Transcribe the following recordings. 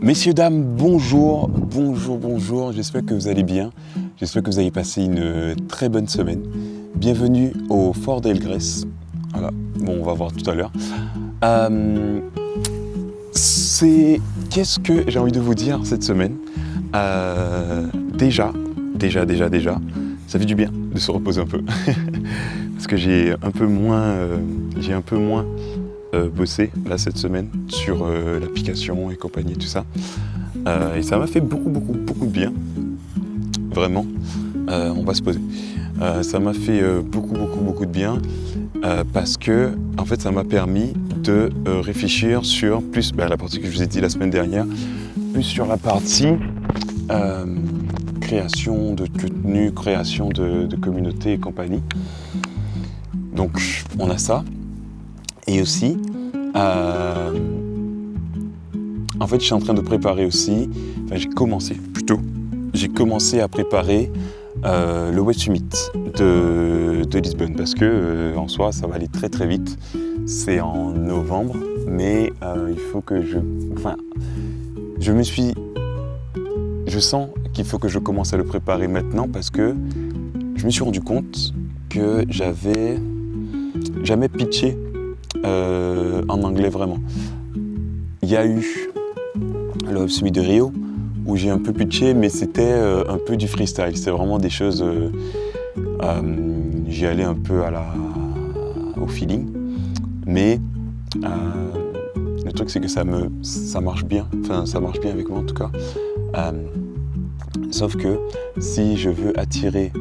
Messieurs, dames, bonjour, j'espère que vous allez bien, j'espère que vous avez passé une très bonne semaine. Bienvenue au Fort d'Elgrès, voilà, bon on va voir tout à l'heure. Qu'est-ce que j'ai envie de vous dire cette semaine? Déjà, ça fait du bien de se reposer un peu, parce que j'ai un peu moins bossé là cette semaine sur l'application et compagnie et tout ça. Et ça m'a fait beaucoup de bien, vraiment. On va se poser. Ça m'a fait beaucoup de bien parce que en fait ça m'a permis de réfléchir sur plus la partie que je vous ai dit la semaine dernière, plus sur la partie création de contenu, création de communauté et compagnie. Donc on a ça. Et aussi, en fait, je suis en train de préparer aussi, j'ai commencé à préparer le Web Summit de Lisbonne parce que en soi, ça va aller très vite. C'est en novembre, mais il faut que je sens qu'il faut que je commence à le préparer maintenant parce que je me suis rendu compte que j'avais jamais pitché en anglais vraiment. Il y a eu le Web Summit de Rio où j'ai un peu pitché, mais c'était un peu du freestyle. C'était vraiment des choses. J'y allais un peu au feeling, mais le truc c'est que ça marche bien. Enfin, ça marche bien avec moi en tout cas. Sauf que si je veux attirer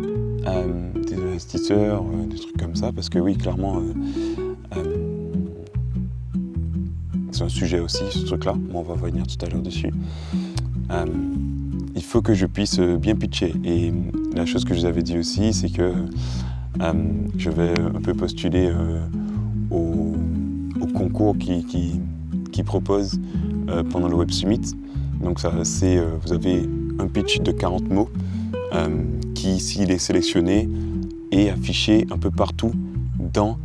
des investisseurs, des trucs comme ça, parce que oui, clairement. C'est un sujet aussi, ce truc-là, on va revenir tout à l'heure dessus. Il faut que je puisse bien pitcher. Et la chose que je vous avais dit aussi, c'est que je vais un peu postuler au concours qui propose pendant le Web Summit. Donc ça, vous avez un pitch de 40 mots qui, s'il est sélectionné, est affiché un peu partout dans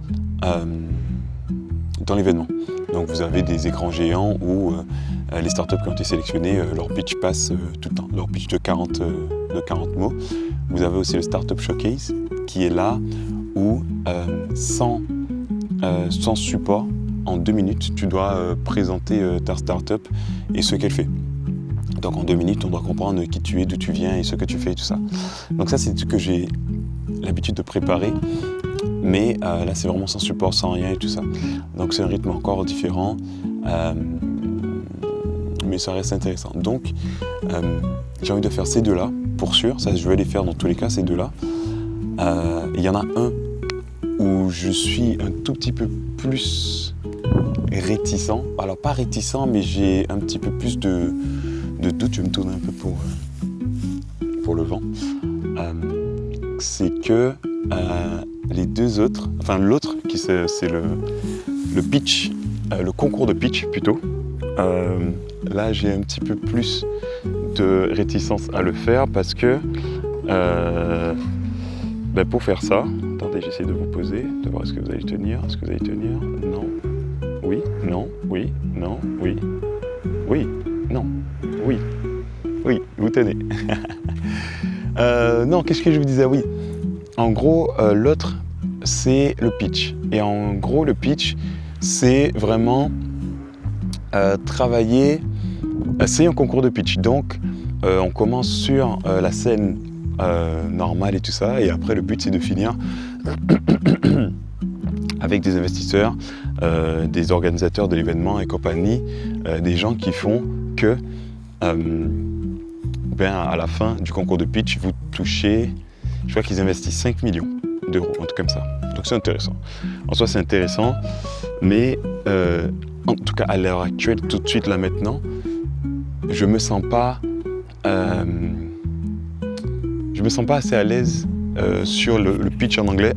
l'événement. Donc vous avez des écrans géants où les startups qui ont été sélectionnées, leur pitch passe tout le temps, leur pitch de 40 mots. Vous avez aussi le Startup Showcase qui est là où sans support, en 2 minutes, tu dois présenter ta startup et ce qu'elle fait. Donc en 2 minutes, on doit comprendre qui tu es, d'où tu viens et ce que tu fais et tout ça. Donc ça, c'est ce que j'ai l'habitude de préparer. Mais là, c'est vraiment sans support, sans rien et tout ça. Donc c'est un rythme encore différent, mais ça reste intéressant. Donc j'ai envie de faire ces deux-là, pour sûr. Ça, je vais les faire dans tous les cas, ces deux-là. Il y en a un où je suis un tout petit peu plus réticent. Alors pas réticent, mais j'ai un petit peu plus de doute. Je vais me tourner un peu pour le vent. C'est que les deux autres, enfin l'autre qui c'est le pitch, le concours de pitch plutôt. Là j'ai un petit peu plus de réticence à le faire parce que pour faire ça, attendez, j'essaie de vous poser, de voir est-ce que vous allez tenir, non, oui, non, oui, non, oui, oui, non, oui, oui, vous tenez. Non, qu'est-ce que je vous disais? Oui. En gros, l'autre, c'est le pitch. Et en gros, le pitch, c'est vraiment travailler. C'est un concours de pitch. Donc, on commence sur la scène normale et tout ça. Et après, le but, c'est de finir avec des investisseurs, des organisateurs de l'événement et compagnie, des gens qui font que, à la fin du concours de pitch, vous touchez. Je crois qu'ils investissent 5 millions d'euros, un truc comme ça. Donc c'est intéressant. En soi, c'est intéressant, mais en tout cas, à l'heure actuelle, tout de suite, là, maintenant, je me sens pas assez à l'aise sur le pitch en anglais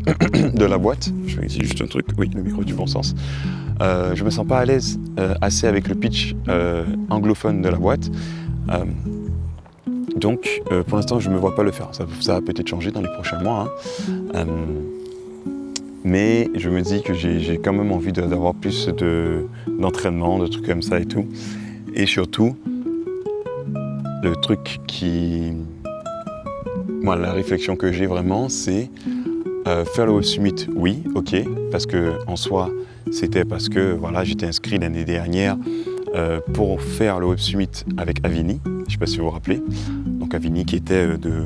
de la boîte. Je vais essayer juste un truc. Oui, le micro du bon sens. Je me sens pas à l'aise assez avec le pitch anglophone de la boîte. Donc, pour l'instant, je ne me vois pas le faire. Ça va peut-être changer dans les prochains mois. Mais je me dis que j'ai quand même envie d'avoir plus d'entraînement, de trucs comme ça et tout. Et surtout, le truc qui... Moi, la réflexion que j'ai vraiment, c'est faire le Web Summit, oui, ok, parce que en soi, c'était parce que voilà, j'étais inscrit l'année dernière pour faire le Web Summit avec Avini, je ne sais pas si vous vous rappelez. Donc Avini qui était de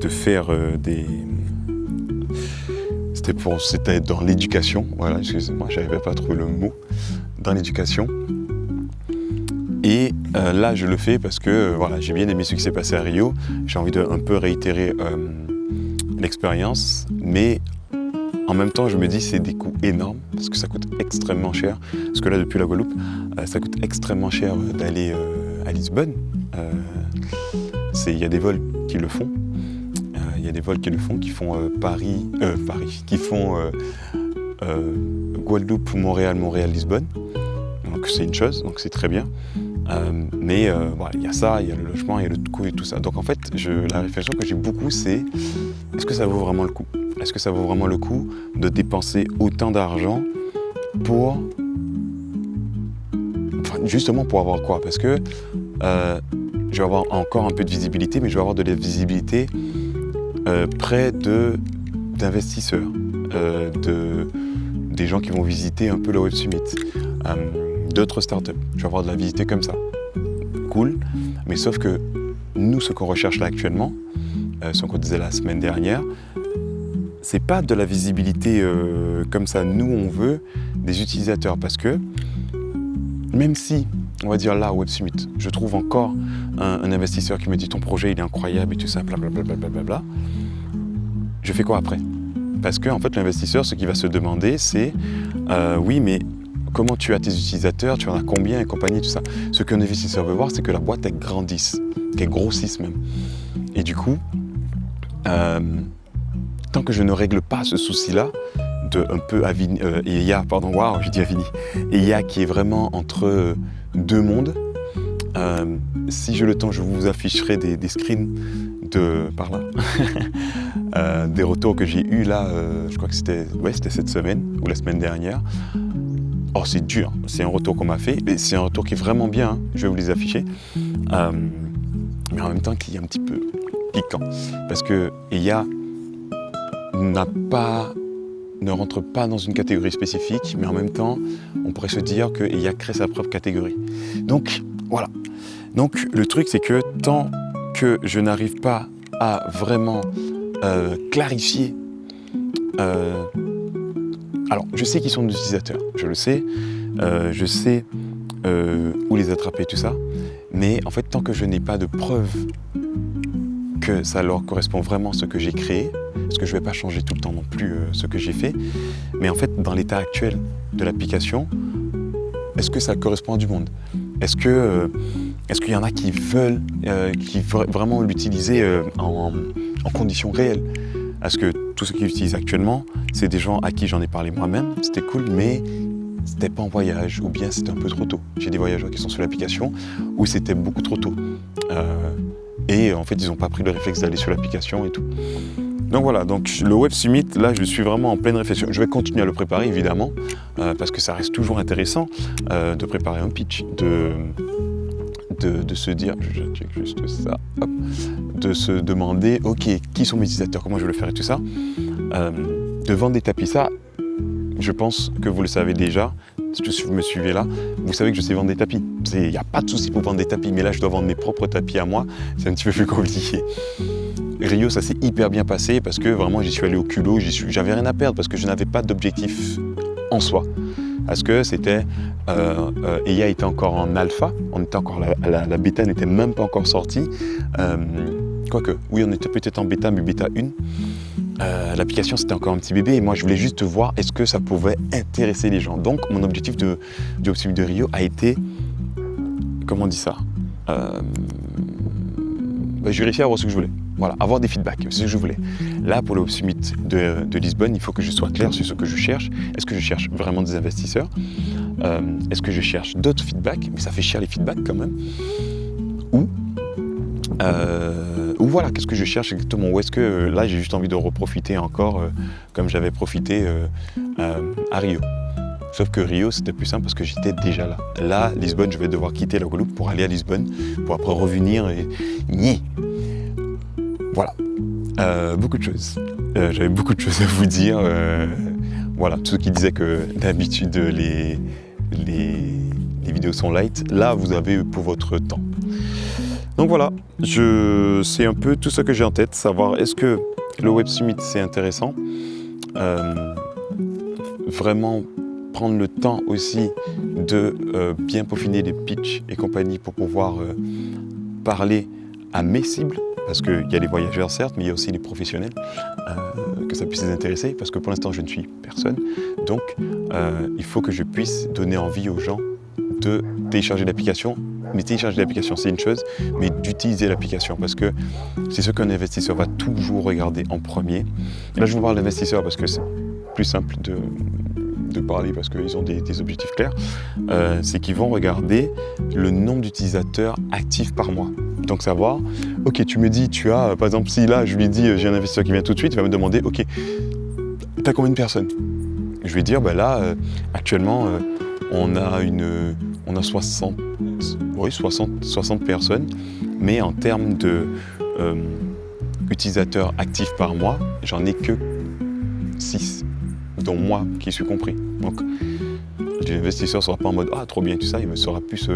faire des... C'était dans l'éducation, voilà, excusez-moi, je n'arrivais pas à trouver le mot, dans l'éducation. Et là, je le fais parce que voilà, j'ai bien aimé ce qui s'est passé à Rio. J'ai envie de un peu réitérer l'expérience, mais en même temps, je me dis c'est des coûts énormes parce que ça coûte extrêmement cher. Parce que là, depuis la Guadeloupe, ça coûte extrêmement cher d'aller à Lisbonne. Il y a des vols qui le font. Il y a des vols qui le font, qui font Paris, qui font Guadeloupe, Montréal, Montréal-Lisbonne. Donc c'est une chose, donc c'est très bien. Mais voilà, il y a ça, il y a le logement, il y a le coût et tout ça. Donc en fait, la réflexion que j'ai beaucoup, c'est est-ce que ça vaut vraiment le coup? Est-ce que ça vaut vraiment le coup de dépenser autant d'argent pour... Enfin, justement pour avoir quoi? Parce que je vais avoir encore un peu de visibilité, mais je vais avoir de la visibilité près d'investisseurs, des gens qui vont visiter un peu le Web Summit, d'autres startups. Je vais avoir de la visiter comme ça. Cool, mais sauf que nous, ce qu'on recherche là actuellement, ce qu'on disait la semaine dernière, c'est pas de la visibilité comme ça. Nous, on veut des utilisateurs parce que même si, on va dire là, au Web Summit, je trouve encore un investisseur qui me dit ton projet il est incroyable et tout ça, blablabla, je fais quoi après? Parce que en fait, l'investisseur, ce qu'il va se demander, c'est oui, mais comment tu as tes utilisateurs, tu en as combien et compagnie, tout ça. Ce qu'un investisseur veut voir, c'est que la boîte elle grandisse, qu'elle grossisse même. Et du coup, tant que je ne règle pas ce souci-là, de un peu Avini, EIA, pardon, waouh, j'ai dit Avini, EIA qui est vraiment entre deux mondes. Si j'ai le temps, je vous afficherai des screens par là, des retours que j'ai eus là, je crois que c'était cette semaine ou la semaine dernière. Oh, c'est dur, c'est un retour qu'on m'a fait, et c'est un retour qui est vraiment bien, hein. Je vais vous les afficher, mais en même temps qui est un petit peu piquant, parce que EIA ne rentre pas dans une catégorie spécifique, mais en même temps, on pourrait se dire que EIA crée sa propre catégorie. Donc, voilà. Donc, le truc, c'est que tant que je n'arrive pas à vraiment clarifier... alors, je sais qu'ils sont des utilisateurs, je le sais, je sais où les attraper, tout ça, mais en fait, tant que je n'ai pas de preuve que ça leur correspond vraiment à ce que j'ai créé, parce que je ne vais pas changer tout le temps non plus ce que j'ai fait, mais en fait, dans l'état actuel de l'application, est-ce que ça correspond à du monde? Est-ce qu'il y en a qui veulent vraiment l'utiliser en conditions réelles? Parce que tous ceux qui l'utilisent actuellement, c'est des gens à qui j'en ai parlé moi-même, c'était cool, mais c'était pas en voyage, ou bien c'était un peu trop tôt. J'ai des voyageurs qui sont sur l'application où c'était beaucoup trop tôt. Et en fait, ils n'ont pas pris le réflexe d'aller sur l'application et tout. Donc voilà, donc le Web Summit, là, je suis vraiment en pleine réflexion. Je vais continuer à le préparer, évidemment, parce que ça reste toujours intéressant de préparer un pitch, de se dire, je check juste ça, hop, de se demander, ok, qui sont mes utilisateurs, comment je vais le faire et tout ça. De vendre des tapis, ça, je pense que vous le savez déjà, si vous me suivez là, vous savez que je sais vendre des tapis. Il n'y a pas de souci pour vendre des tapis, mais là, je dois vendre mes propres tapis à moi, c'est un petit peu plus compliqué. Rio, ça s'est hyper bien passé parce que vraiment, j'y suis allé au culot, j'avais rien à perdre parce que je n'avais pas d'objectif en soi. Parce que c'était, EIA était encore en alpha, on était encore, la bêta n'était même pas encore sortie. Quoique, oui, on était peut-être en bêta, mais bêta 1. L'application, c'était encore un petit bébé et moi, je voulais juste voir est-ce que ça pouvait intéresser les gens. Donc, mon objectif du Web Summit de Rio a été, comment on dit ça, j'ai réussi à avoir ce que je voulais. Voilà, avoir des feedbacks, c'est ce que je voulais. Là, pour le Web Summit de Lisbonne, il faut que je sois clair sur ce que je cherche. Est-ce que je cherche vraiment des investisseurs? Est-ce que je cherche d'autres feedbacks? Mais ça fait cher les feedbacks quand même. Ou voilà, qu'est-ce que je cherche exactement? Ou est-ce que là, j'ai juste envie de reprofiter encore comme j'avais profité à Rio? Sauf que Rio, c'était plus simple parce que j'étais déjà là. Là, Lisbonne, je vais devoir quitter la Guadeloupe pour aller à Lisbonne, pour après revenir et... Voilà. Beaucoup de choses. J'avais beaucoup de choses à vous dire. Voilà, ceux qui disaient que d'habitude les vidéos sont light, là vous avez pour votre temps. Donc voilà, c'est un peu tout ce que j'ai en tête, savoir est-ce que le Web Summit c'est intéressant. Vraiment prendre le temps aussi de bien peaufiner les pitchs et compagnie pour pouvoir parler à mes cibles. Parce qu'il y a les voyageurs certes, mais il y a aussi les professionnels, que ça puisse les intéresser, parce que pour l'instant je ne suis personne. Donc il faut que je puisse donner envie aux gens de télécharger l'application. Mais télécharger l'application c'est une chose, mais d'utiliser l'application, parce que c'est ce qu'un investisseur va toujours regarder en premier. Là je vous parle d'investisseurs parce que c'est plus simple de parler parce qu'ils ont des objectifs clairs, c'est qu'ils vont regarder le nombre d'utilisateurs actifs par mois. Donc savoir, ok, tu me dis, tu as, par exemple, si là je lui dis j'ai un investisseur qui vient tout de suite, il va me demander, ok, tu as combien de personnes? Je vais dire, ben là, actuellement, on a 60 personnes, mais en termes de utilisateurs actifs par mois, j'en ai que 6. Dont moi qui suis compris. Donc l'investisseur ne sera pas en mode ah trop bien tout ça, il sera plus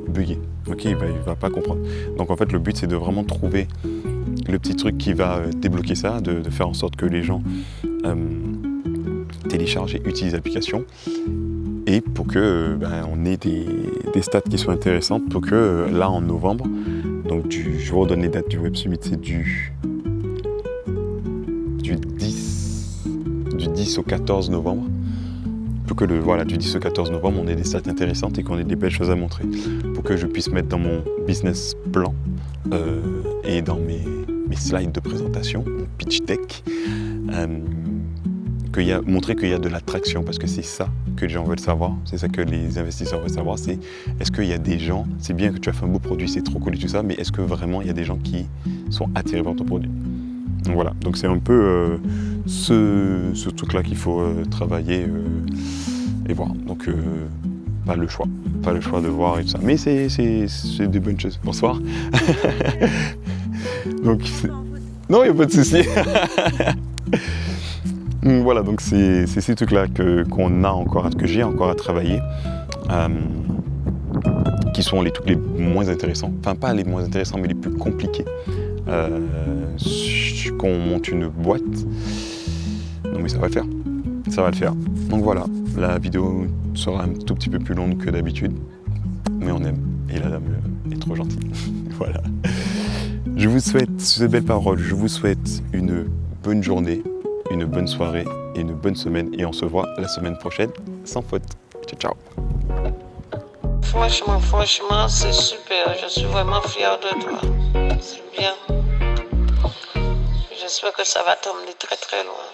bugger. Ok, il va pas comprendre. Donc en fait le but c'est de vraiment trouver le petit truc qui va débloquer ça, de faire en sorte que les gens téléchargent et utilisent l'application et pour que on ait des stats qui soient intéressantes pour que là en novembre, donc je vais vous redonner les dates du Web Summit, c'est du 10 au 14 novembre, pour que du 10 au 14 novembre, on ait des stats intéressantes et qu'on ait des belles choses à montrer, pour que je puisse mettre dans mon business plan et dans mes slides de présentation, mon pitch deck, montrer qu'il y a de l'attraction, parce que c'est ça que les gens veulent savoir, c'est ça que les investisseurs veulent savoir, c'est est-ce qu'il y a des gens, c'est bien que tu as fait un beau produit, c'est trop cool et tout ça, mais est-ce que vraiment il y a des gens qui sont attirés par ton produit? Donc voilà, donc c'est un peu ce truc-là qu'il faut travailler et voir. Donc pas le choix de voir et tout ça. Mais c'est des bonnes choses. Bonsoir. Donc non, il n'y a pas de souci. Voilà, donc c'est ces trucs-là que j'ai encore à travailler. Qui sont les trucs les moins intéressants. Enfin, pas les moins intéressants, mais les plus compliqués. Qu'on monte une boîte. Non mais ça va le faire. Ça va le faire. Donc voilà, la vidéo sera un tout petit peu plus longue que d'habitude. Mais on aime. Et la dame est trop gentille. Voilà. Je vous souhaite, ces belles paroles, je vous souhaite une bonne journée, une bonne soirée et une bonne semaine. Et on se voit la semaine prochaine sans faute. Ciao, ciao. Franchement, c'est super. Je suis vraiment fière de toi. C'est bien. J'espère que ça va t'emmener très très loin.